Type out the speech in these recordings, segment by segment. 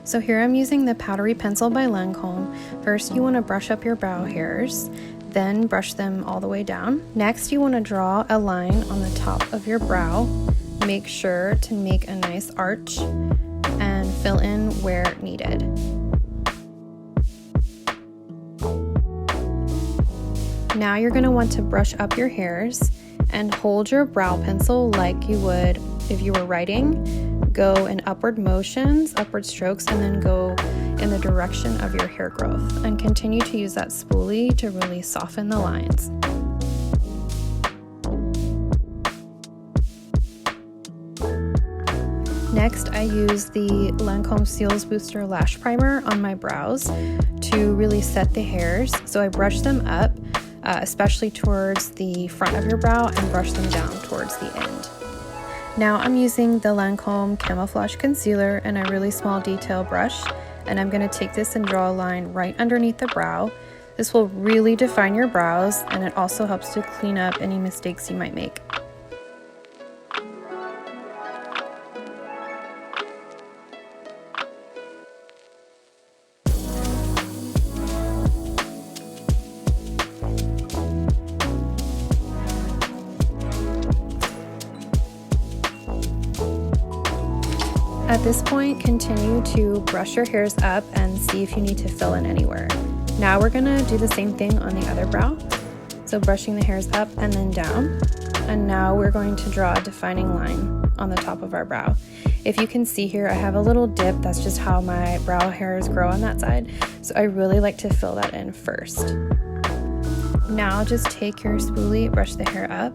So here I'm using the Powdery Pencil by Lancôme. First, you want to brush up your brow hairs, then brush them all the way down. Next, you want to draw a line on the top of your brow. Make sure to make a nice arch and fill in where needed. Now you're going to want to brush up your hairs and hold your brow pencil like you would if you were writing. Go in upward motions, upward strokes, and then go in the direction of your hair growth. And continue to use that spoolie to really soften the lines. Next, I use the Lancôme Cils Booster Lash Primer on my brows to really set the hairs. So I brush them up, especially towards the front of your brow, and brush them down towards the end. Now I'm using the Lancôme Camouflage Concealer and a really small detail brush, and I'm going to take this and draw a line right underneath the brow. This will really define your brows, and it also helps to clean up any mistakes you might make. At this point, continue to brush your hairs up and see if you need to fill in anywhere. Now we're going to do the same thing on the other brow. So brushing the hairs up and then down. And now we're going to draw a defining line on the top of our brow. If you can see here, I have a little dip. That's just how my brow hairs grow on that side. So I really like to fill that in first. Now just take your spoolie, brush the hair up,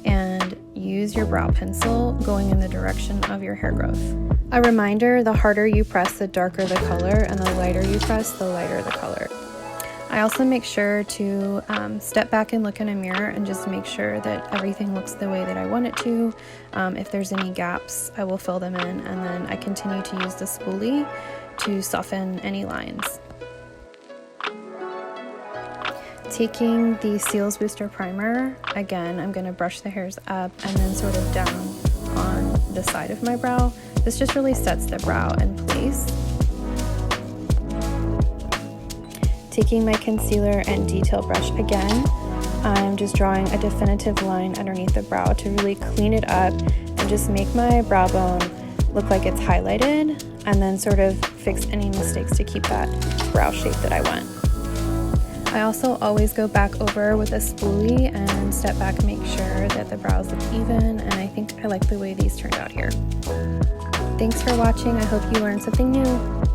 and use your brow pencil going in the direction of your hair growth. A reminder, the harder you press, the darker the color, and the lighter you press, the lighter the color. I also make sure to step back and look in a mirror and just make sure that everything looks the way that I want it to. If there's any gaps, I will fill them in, and then I continue to use the spoolie to soften any lines. Taking the Cils Booster Primer, again, I'm going to brush the hairs up and then sort of down on the side of my brow. This just really sets the brow in place. Taking my concealer and detail brush again, I'm just drawing a definitive line underneath the brow to really clean it up and just make my brow bone look like it's highlighted, and then sort of fix any mistakes to keep that brow shape that I want. I also always go back over with a spoolie and step back, make sure that the brows look even, and I think I like the way these turned out here. Thanks for watching. I hope you learned something new.